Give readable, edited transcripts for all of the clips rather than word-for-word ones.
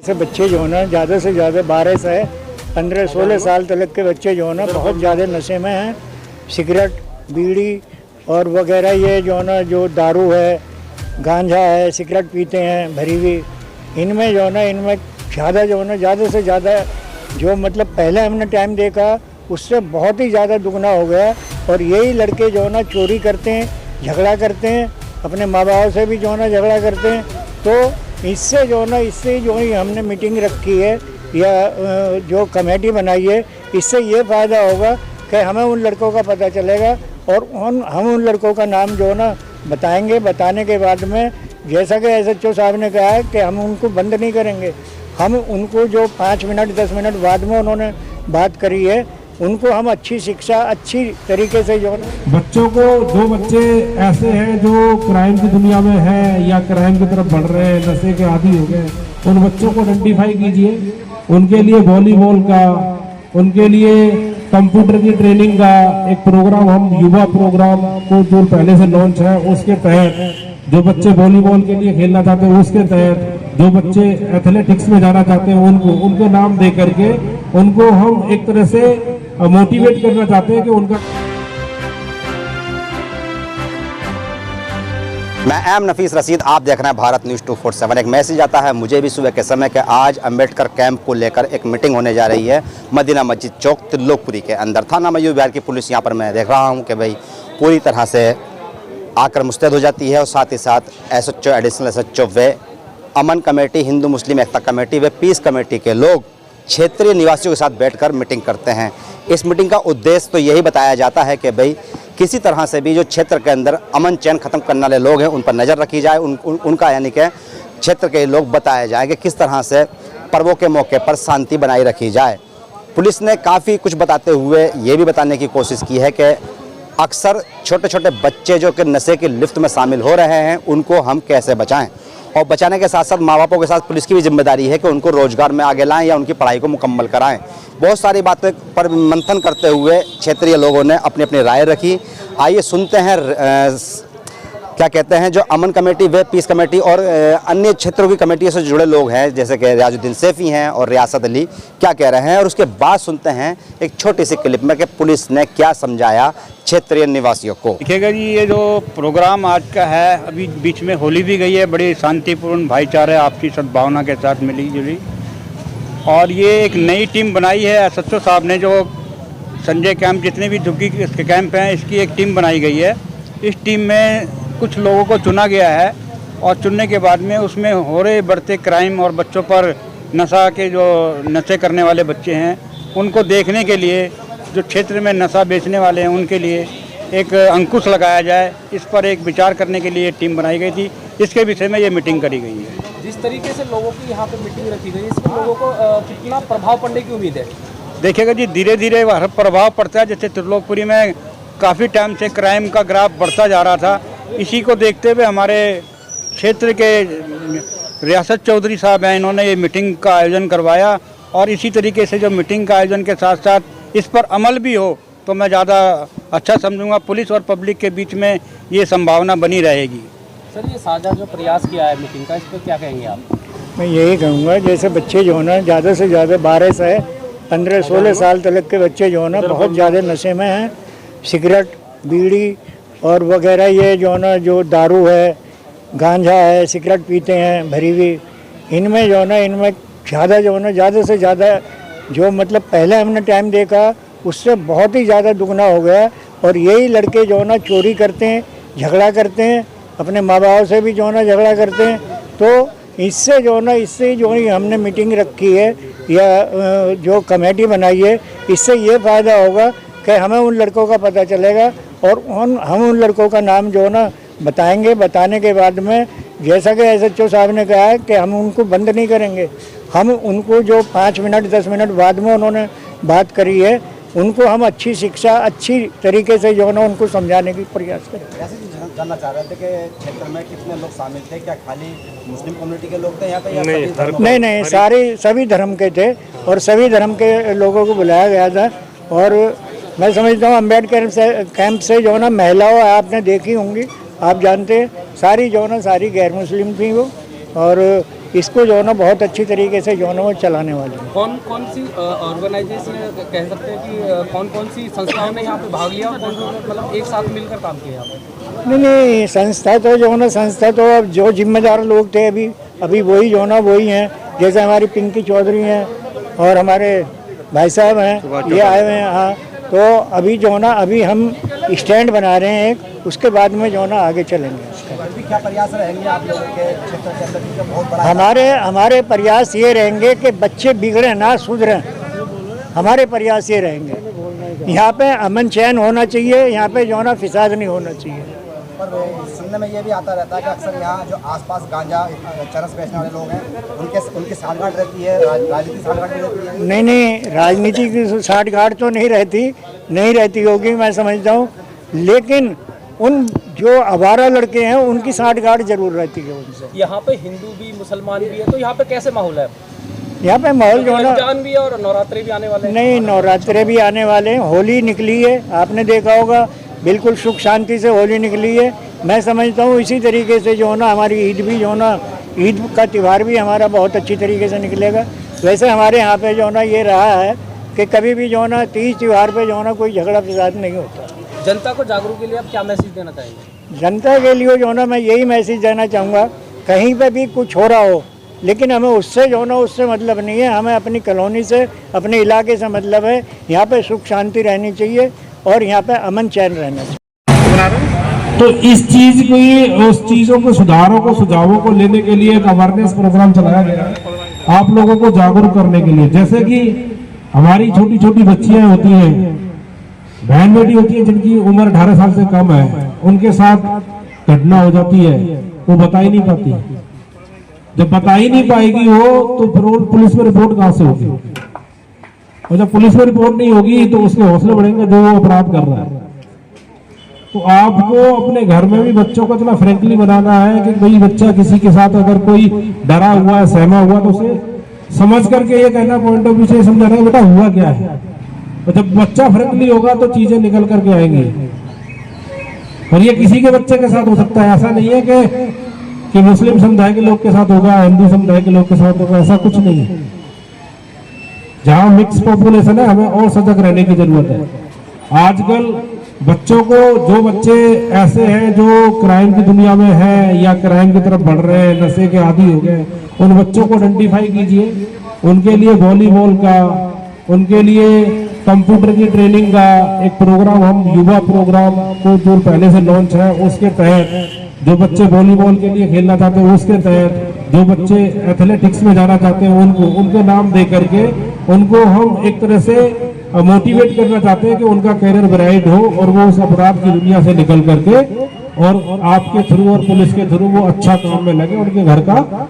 ऐसे बच्चे जो है ना ज़्यादा से ज़्यादा 12 से 15-16 साल तक के बच्चे जो है ना बहुत ज़्यादा नशे में हैं। सिगरेट, बीड़ी और वगैरह ये जो है ना जो दारू है, गांजा है, सिगरेट पीते हैं भरी हुई। इनमें जो है ना इनमें ज़्यादा जो है ना ज़्यादा से ज़्यादा जो मतलब पहले हमने टाइम देखा उससे बहुत ही ज़्यादा दुगना हो गया। और यही लड़के जो है ना चोरी करते हैं, झगड़ा करते हैं, अपने माँ बाप से भी जो है ना झगड़ा करते हैं। तो इससे जो है ना इससे जो है हमने मीटिंग रखी है या जो कमेटी बनाई है, इससे ये फ़ायदा होगा कि हमें उन लड़कों का पता चलेगा और हम उन लड़कों का नाम जो है ना बताएंगे। बताने के बाद में जैसा कि SHO साहब ने कहा है कि हम उनको बंद नहीं करेंगे। हम उनको जो 5 मिनट 10 मिनट बाद में उन्होंने बात करी है, उनको हम अच्छी शिक्षा अच्छी तरीके से जो बच्चों को, जो बच्चे ऐसे हैं जो क्राइम की दुनिया में है या क्राइम की तरफ बढ़ रहे हैं, नशे के आदी हो गए, उन बच्चों को आइडेंटिफाई कीजिए। उनके लिए वॉलीबॉल का, उनके लिए कंप्यूटर की ट्रेनिंग का एक प्रोग्राम, हम युवा प्रोग्राम को जो पहले से लॉन्च है उसके तहत, जो बच्चे वॉलीबॉल के लिए खेलना चाहते हैं उसके तहत, जो बच्चे एथलेटिक्स में जाना चाहते हैं उनके नाम दे करके उनको हम एक तरह से मोटिवेट करना चाहते हैं कि उनका। मैं एम नफीस रशीद, आप देख रहे हैं भारत न्यूज़ 247। एक मैसेज आता है मुझे भी सुबह के समय कि आज अंबेडकर कैंप को लेकर एक मीटिंग होने जा रही है मदीना मस्जिद चौक त्रिलोकपुरी के अंदर। थाना मयूर बिहार की पुलिस यहाँ पर मैं देख रहा हूँ कि भाई पूरी तरह से आकर मुस्तैद हो जाती है। और साथ ही साथ SHO, एडिशनल SHO व अमन कमेटी, हिंदू मुस्लिम एकता कमेटी व पीस कमेटी के लोग क्षेत्रीय निवासियों के साथ बैठकर मीटिंग करते हैं। इस मीटिंग का उद्देश्य तो यही बताया जाता है कि भाई किसी तरह से भी जो क्षेत्र के अंदर अमन चैन ख़त्म करने वाले लोग हैं उन पर नज़र रखी जाए। उनका यानी कि क्षेत्र के लोग बताए जाए कि किस तरह से पर्वों के मौके पर शांति बनाई रखी जाए। पुलिस ने काफ़ी कुछ बताते हुए ये भी बताने की कोशिश की है कि अक्सर छोटे छोटे बच्चे जो कि नशे की लिफ्ट में शामिल हो रहे हैं उनको हम कैसे बचाएं। और बचाने के साथ साथ माँ बापों के साथ पुलिस की भी जिम्मेदारी है कि उनको रोजगार में आगे लाएं या उनकी पढ़ाई को मुकम्मल कराएं। बहुत सारी बातें पर मंथन करते हुए क्षेत्रीय लोगों ने अपनी अपनी राय रखी। आइए सुनते हैं क्या कहते हैं जो अमन कमेटी व पीस कमेटी और अन्य क्षेत्रों की कमेटियों से जुड़े लोग हैं, जैसे कि रियाजुद्दीन सैफी हैं और रियासत अली, क्या कह रहे हैं। और उसके बाद सुनते हैं एक छोटी सी क्लिप में कि पुलिस ने क्या समझाया क्षेत्रीय निवासियों को। देखिएगा जी, ये जो प्रोग्राम आज का है, अभी बीच में होली भी गई है, बड़ी शांतिपूर्ण भाईचारे आपसी सद्भावना के साथ मिली जुली। और ये एक नई टीम बनाई है SHO साहब ने, जो संजय कैंप जितने भी झुग्गी के कैंप हैं इसकी एक टीम बनाई गई है। इस टीम में कुछ लोगों को चुना गया है और चुनने के बाद में उसमें हो रहे बढ़ते क्राइम और बच्चों पर नशा के जो नशे करने वाले बच्चे हैं उनको देखने के लिए, जो क्षेत्र में नशा बेचने वाले हैं उनके लिए एक अंकुश लगाया जाए, इस पर एक विचार करने के लिए टीम बनाई गई थी। इसके विषय में ये मीटिंग करी गई है। जिस तरीके से लोगों की यहाँ पे मीटिंग रखी गई, इसमें लोगों को कितना प्रभाव पड़ने की उम्मीद है? देखिएगा जी, धीरे धीरे प्रभाव पड़ता है। जैसे त्रिलोकपुरी में काफ़ी टाइम से क्राइम का ग्राफ बढ़ता जा रहा था, इसी को देखते हुए हमारे क्षेत्र के रियासत चौधरी साहब हैं, इन्होंने ये मीटिंग का आयोजन करवाया। और इसी तरीके से जो मीटिंग का आयोजन के साथ साथ इस पर अमल भी हो तो मैं ज़्यादा अच्छा समझूंगा। पुलिस और पब्लिक के बीच में ये संभावना बनी रहेगी। सर, ये साझा जो प्रयास किया है मीटिंग का, इस पर क्या कहेंगे आप? मैं यही कहूँगा, जैसे बच्चे जो है ना ज़्यादा से ज़्यादा 12 से 15-16 साल तक के बच्चे जो है ना बहुत ज़्यादा नशे में हैं। सिगरेट, बीड़ी और वगैरह ये जो है ना जो दारू है, गांजा है, सिगरेट पीते हैं भरी हुई। इनमें जो है ना इनमें ज़्यादा जो है ना ज़्यादा से ज़्यादा जो मतलब पहले हमने टाइम देखा उससे बहुत ही ज़्यादा दुगना हो गया। और यही लड़के जो है ना चोरी करते हैं, झगड़ा करते हैं, अपने माँ बाप से भी जो है ना झगड़ा करते हैं। तो इससे जो है हमने मीटिंग रखी है या जो कमेटी बनाई है, इससे ये फ़ायदा होगा कि हमें उन लड़कों का पता चलेगा और हम उन लड़कों का नाम जो है ना बताएंगे। बताने के बाद में जैसा कि SHO साहब ने कहा है कि हम उनको बंद नहीं करेंगे। हम उनको जो 5 मिनट 10 मिनट बाद में उन्होंने बात करी है, उनको हम अच्छी शिक्षा अच्छी तरीके से जो है ना उनको समझाने की प्रयास करें। ऐसे जानना चाह रहे थे कि क्षेत्र में कितने लोग शामिल थे, क्या खाली मुस्लिम कम्युनिटी के लोग थे यहाँ पे या नहीं, सभी धर्म के थे और सभी धर्म के लोगों को बुलाया गया था। और मैं समझता हूँ अम्बेडकर कैंप से जो है ना महिलाओं आपने देखी होंगी, आप जानते हैं, सारी जो है ना सारी गैर मुस्लिम थी वो। और इसको जो है ना बहुत अच्छी तरीके से जो है ना वो चलाने वाले हैं। कौन कौन सी ऑर्गेनाइजेशन कह सकते हैं कि कौन कौन सी संस्थाओं ने यहाँ पे भाग लिया और कौन मतलब एक साथ मिलकर काम किया यहाँ पे? नहीं, संस्था तो जो है ना, संस्था तो अब जो जिम्मेदार लोग थे अभी वही जो है ना वही हैं। जैसे हमारी पिंकी चौधरी हैं और हमारे भाई साहब हैं, ये आए हुए हैं। हाँ, तो अभी जो है ना अभी हम स्टैंड बना रहे हैं एक, उसके बाद में जो है ना आगे चलेंगे। अभी क्या प्रयास रहेंगे आप लोगों के क्षेत्र के अंदर, क्योंकि बहुत बड़ा हमारे प्रयास ये रहेंगे कि बच्चे बिगड़े ना, सुधरें। हमारे प्रयास ये रहेंगे। यहाँ पे अमन चैन होना चाहिए, यहाँ पे जो है ना फिसाद नहीं होना चाहिए। पर सुनने में ये भी आता रहता है कि अक्सर यहाँ जो आसपास गांजा चरस बेचने वाले लोग हैं उनकी साठगांठ रहती है, राजनीति साठगांठ रहती है। नहीं, राजनीति की साठगांठ तो नहीं रहती होगी, मैं समझता हूँ। लेकिन उन जो आवारा लड़के हैं उनकी साठगांठ जरूर रहती है उनसे। यहाँ पे हिंदू भी मुसलमान भी है, तो यहाँ पे कैसे माहौल है? यहाँ पे माहौल जो है ना, रमजान भी है और नवरात्रे भी आने वाले हैं। नहीं, नवरात्रे भी आने वाले हैं, होली निकली है, आपने देखा होगा, बिल्कुल सुख शांति से होली निकली है। मैं समझता हूँ इसी तरीके से जो है ना हमारी ईद भी जो है ना, ईद का त्यौहार भी हमारा बहुत अच्छी तरीके से निकलेगा। वैसे हमारे यहाँ पे जो है ना ये रहा है कि कभी भी जो है ना तीज त्यौहार पे जो है ना कोई झगड़ा फसाद नहीं होता। जनता को जागरूक के लिए आप क्या मैसेज देना चाहेंगे? जनता के लिए जो है ना मैं यही मैसेज देना चाहूँगा, कहीं पे भी कुछ हो रहा हो, लेकिन हमें उससे जो है ना उससे मतलब नहीं है। हमें अपनी कॉलोनी से, अपने इलाके से मतलब है। यहाँ पे सुख शांति रहनी चाहिए और यहाँ पे अमन चैन रहना चाहिए। तो इस चीज को, उस चीजों को, सुझावों को लेने के लिए एक अवेयरनेस प्रोग्राम चलाया गया है आप लोगों को जागरूक करने के लिए। जैसे कि हमारी छोटी छोटी बच्चियां होती हैं, बहन बेटी होती है जिनकी उम्र 18 साल से कम है, उनके साथ घटना हो जाती है, वो बता ही नहीं पाती। जब बता ही नहीं पाएगी वो, तो फिर पुलिस में रिपोर्ट कहां से होगी? और जब पुलिस में रिपोर्ट नहीं होगी तो उसके हौसले बढ़ेंगे जो वो अपराध कर रहा है। तो आपको अपने घर में भी बच्चों को इतना फ्रेंकली बनाना है कि भाई बच्चा किसी के साथ अगर कोई डरा हुआ है, सहमा हुआ, तो उसे समझ करके ये कहना, पॉइंट ऑफ व्यू से समझाना है बेटा हुआ क्या है। और जब बच्चा फ्रेंकली होगा तो चीजें निकल करके आएंगी। और ये किसी के बच्चे के साथ हो सकता है, ऐसा नहीं है कि मुस्लिम समुदाय के लोग के साथ होगा, हिंदू समुदाय के लोग के साथ होगा, ऐसा कुछ नहीं है। जहां मिक्स पॉपुलेशन है, हमें और सजग रहने की जरूरत है। आजकल बच्चों को, जो बच्चे ऐसे हैं जो क्राइम की दुनिया में है या क्राइम की तरफ बढ़ रहे हैं, नशे के आदी हो गए, उन बच्चों को आइडेंटिफाई कीजिए। उनके लिए वॉलीबॉल का, उनके लिए कंप्यूटर की ट्रेनिंग का एक प्रोग्राम, हम युवा प्रोग्राम को जो पहले से लॉन्च है, उसके तहत जो बच्चे वॉलीबॉल के लिए खेलना चाहते हैं, उसके तहत जो बच्चे एथलेटिक्स में जाना चाहते हैं, उनको उनके नाम दे करके उनको हम एक तरह से मोटिवेट करना चाहते हैं कि उनका करियर ब्राइट हो और वो उस अपराध की दुनिया से निकल करके और आपके थ्रू और पुलिस के थ्रू वो अच्छा काम में लगे, उनके घर का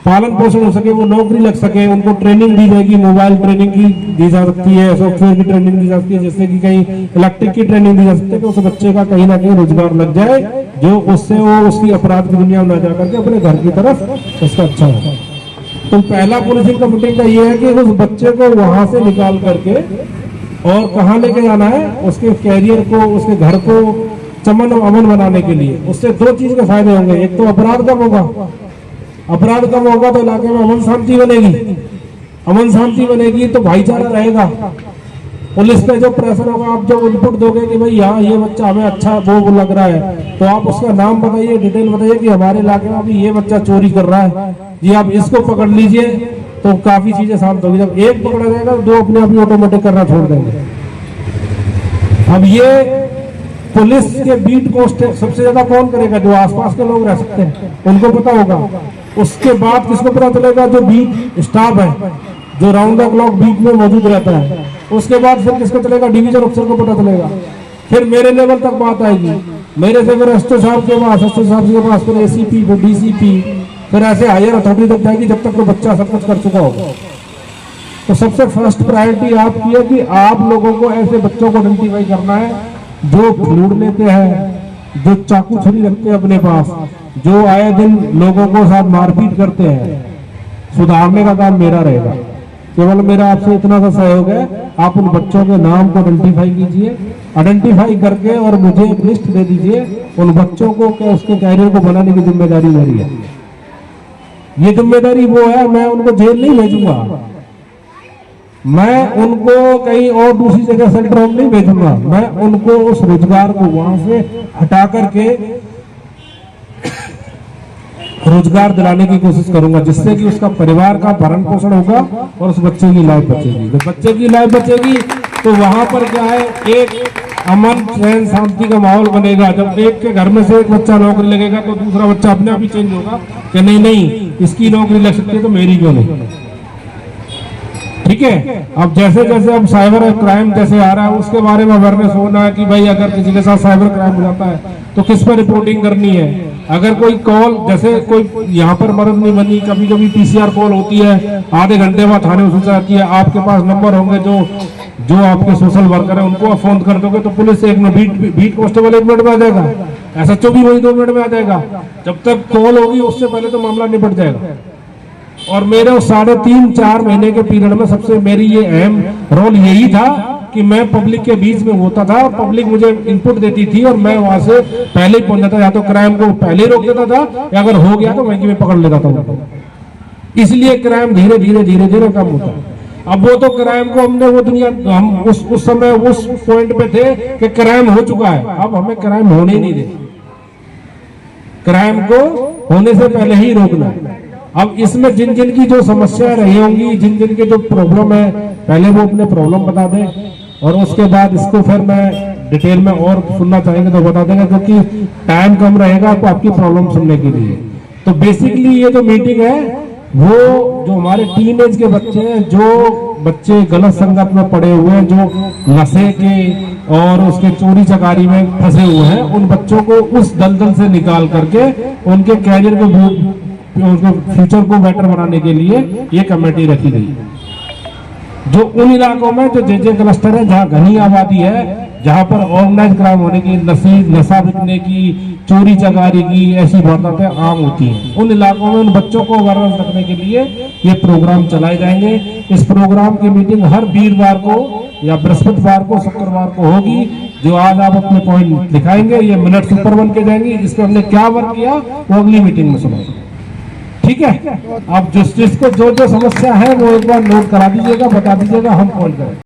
पालन पोषण हो सके, वो नौकरी लग सके। उनको ट्रेनिंग दी जाएगी, मोबाइल ट्रेनिंग की दी जा सकती है, सॉफ्टवेयर की ट्रेनिंग दी जा सकती है, जैसे कि कहीं इलेक्ट्रिक की ट्रेनिंग दी जा सकती है, कि उस बच्चे का कहीं ना कहीं रोजगार लग जाए, जो उससे वो उसकी अपराध की दुनिया में ना जा करके अपने घर की तरफ उसका अच्छा हो। तो पहला पुलिसिंग का मीटिंग का ये है कि उस बच्चे को वहां से निकाल करके और कहाँ लेके जाना है, उसके कैरियर को, उसके घर को चमन और अमन बनाने के लिए। उससे दो चीज के फायदे होंगे, एक तो अपराध कम होगा, अपराध कम होगा तो इलाके में अमन शांति बनेगी, अमन शांति बनेगी तो भाईचारा रहेगा। पुलिस पे जो प्रेशर होगा, आप जो इनपुट दोगे कि भाई यहाँ ये बच्चा हमें अच्छा वो लग रहा है, तो आप उसका नाम बताइए, डिटेल बताइए कि हमारे इलाके में अभी ये बच्चा चोरी कर रहा है जी, आप इसको पकड़ लीजिए, तो काफी चीजें शांत होगी। जब एक पकड़ा जाएगा तो दो अपने आप ही ऑटोमेटिक करना छोड़ देंगे। अब ये पुलिस के बीट को सबसे ज्यादा कौन करेगा? जो आसपास के लोग रह सकते हैं, उनको पता होगा। उसके बाद किसको पता चलेगा? जो बीट स्टाफ है, जो राउंड द क्लॉक बीट में मौजूद रहता है। उसके बाद फिर किसको चलेगा? डिवीजन अफसर को पता चलेगा। फिर मेरे लेवल तक बात आएगी, मेरे से फिर एसओ साहब के पास, एसओ साहब के पास, फिर एसीपी, फिर डीसीपी, फिर ऐसे हायर अथॉरिटी तक जाएगी जब तक वो बच्चा सब कुछ कर चुका होगा। तो सबसे फर्स्ट प्रायोरिटी आपकी है कि आप लोगों को ऐसे बच्चों को आइडेंटिफाई करना है जो फ्लूड लेते हैं, जो चाकू छुरी रखते हैं अपने पास, जो आए दिन लोगों को साथ मारपीट करते हैं। सुधारने का काम मेरा रहेगा, केवल मेरा आपसे इतना सा सहयोग है। आप उन बच्चों के नाम को आइडेंटिफाई कीजिए, आइडेंटिफाई करके और मुझे एक लिस्ट दे दीजिए उन बच्चों को, कि उसके कैरियर को बनाने की जिम्मेदारी मेरी है। ये जिम्मेदारी वो है, मैं उनको जेल नहीं भेजूंगा, मैं उनको कहीं और दूसरी जगह सेंटर होम नहीं भेजूंगा, मैं उनको उस रोजगार को वहां से हटा करके रोजगार दिलाने की कोशिश करूंगा, जिससे कि उसका परिवार का भरण पोषण होगा और उस बच्चे की लाइफ बचेगी। जब बच्चे की लाइफ बचेगी तो वहां पर क्या है, एक अमन चैन शांति का माहौल बनेगा। जब एक के घर में से एक बच्चा नौकरी लगेगा तो दूसरा बच्चा अपने आप ही चेंज होगा कि नहीं इसकी नौकरी लग सकती है तो मेरी क्यों नहीं। ठीक है, अब जैसे जैसे अब साइबर क्राइम जैसे आ रहा है उसके बारे में अवेयरनेस होना है कि भाई अगर किसी के साथ साइबर क्राइम हो जाता है तो किस पर रिपोर्टिंग करनी है। अगर कोई कॉल, जैसे कोई यहाँ पर मदद नहीं बनी, कभी कभी पीसीआर कॉल होती है, आधे घंटे बाद थाने में सूचना आती है, आपके पास नंबर होंगे जो आपके सोशल वर्कर है उनको आप फोन कर दोगे तो पुलिस एक मिनट, बीट कांस्टेबल 1 मिनट में आ जाएगा, SHO भी वही 2 मिनट में आ जाएगा। जब तक कॉल होगी उससे पहले तो मामला निपट जाएगा। और मेरे 3.5-4 महीने के पीरियड में सबसे मेरी ये अहम रोल यही था कि मैं पब्लिक के बीच में होता था, पब्लिक मुझे इनपुट देती थी और मैं वहां से पहले ही पहुंच जाता, या तो क्राइम को पहले रोक देता था या अगर हो गया तो वहीं में पकड़ लेता था। इसलिए क्राइम धीरे धीरे कम होता है। अब वो तो क्राइम को हमने वो दुनिया, हम उस समय उस पॉइंट पे थे कि क्राइम हो चुका है, अब हमें क्राइम होने ही नहीं देना, क्राइम को होने से पहले ही रोकना है। अब इसमें जिन जिन की जो समस्या रही होंगी, जिन जिन के जो प्रॉब्लम है, पहले वो अपने प्रॉब्लम बता दें और उसके बाद इसको फिर मैं डिटेल में और सुनना चाहेंगे तो बता देंगे, क्योंकि टाइम कम रहेगा तो आपकी प्रॉब्लम सुनने के लिए। तो बेसिकली ये जो मीटिंग है वो जो हमारे टीनेज के बच्चे हैं, जो बच्चे गलत संगत में पड़े हुए हैं, जो नशे के और उसके चोरी चकारी में फंसे हुए हैं, उन बच्चों को उस दलदल से निकाल करके उनके कैरियर को, उनके फ्यूचर को बेटर बनाने के लिए ये कमेटी रखी गई। जो उन इलाकों में जो जे क्लस्टर है, जहाँ घनी आबादी है, जहाँ पर ऑर्गेनाइज क्राइम होने की, नशा बिकने की, चोरी चकारी की ऐसी वारदातें आम होती हैं, उन इलाकों में उन बच्चों को अवेयरनेस रखने के लिए ये प्रोग्राम चलाए जाएंगे। इस प्रोग्राम की मीटिंग हर वीरवार को या बृहस्पतिवार को, शुक्रवार को होगी। जो आज आप अपने पॉइंट दिखाएंगे, ये मिनट्स ऊपर बन के जाएंगे, इसमें हमने क्या वर्क किया वो अगली मीटिंग में सुनाएंगे। ठीक है, आप जिसको जो समस्या है वो एक बार नोट करा दीजिएगा, बता दीजिएगा, हम कॉल करें।